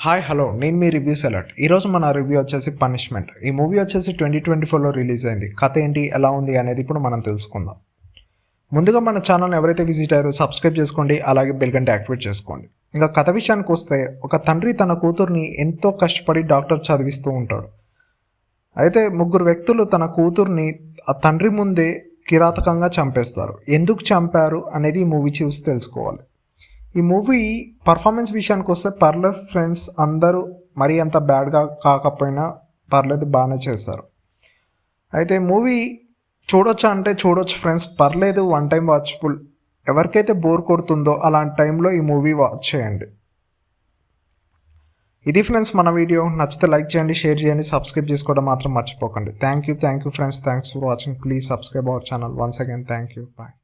Hi hello నేను మీ reviews alert. ఈరోజు మన రివ్యూ వచ్చేసి పనిష్మెంట్. ఈ మూవీ వచ్చేసి 2024లో రిలీజ్ అయింది. కథ ఏంటి, ఎలా ఉంది అనేది ఇప్పుడు మనం తెలుసుకుందాం. ముందుగా మన ఛానల్ని ఎవరైతే విజిట్ అయ్యారో సబ్స్క్రైబ్ చేసుకోండి, అలాగే బెల్ గంట యాక్టివేట్ చేసుకోండి. ఇంకా కథ విషయానికి వస్తే, ఒక తండ్రి తన కూతుర్ని ఎంతో కష్టపడి డాక్టర్ చదివిస్తూ ఉంటాడు. అయితే ముగ్గురు వ్యక్తులు తన కూతుర్ని ఆ తండ్రి ముందే కిరాతకంగా చంపేస్తారు. ఎందుకు చంపారు అనేది ఈ మూవీ చూసి తెలుసుకోవాలి. ఈ మూవీ పర్ఫార్మెన్స్ విషయానికి వస్తే పర్లేదు ఫ్రెండ్స్, అందరూ మరీ అంత బ్యాడ్గా కాకపోయినా పర్లేదు, బాగానే చేశారు. అయితే మూవీ చూడొచ్చా అంటే చూడొచ్చు ఫ్రెండ్స్, పర్లేదు, వన్ టైం వాచ్ఫుల్. ఎవరికైతే బోర్ కొడుతుందో అలాంటి టైంలో ఈ మూవీ వాచ్ చేయండి. ఇది ఫ్రెండ్స్ మన వీడియో. నచ్చితే లైక్ చేయండి, షేర్ చేయండి, సబ్స్క్రైబ్ చేసుకోవడం మాత్రం మర్చిపోకండి. Thank you friends, thanks for watching. Please subscribe our channel. Once again thank you, bye.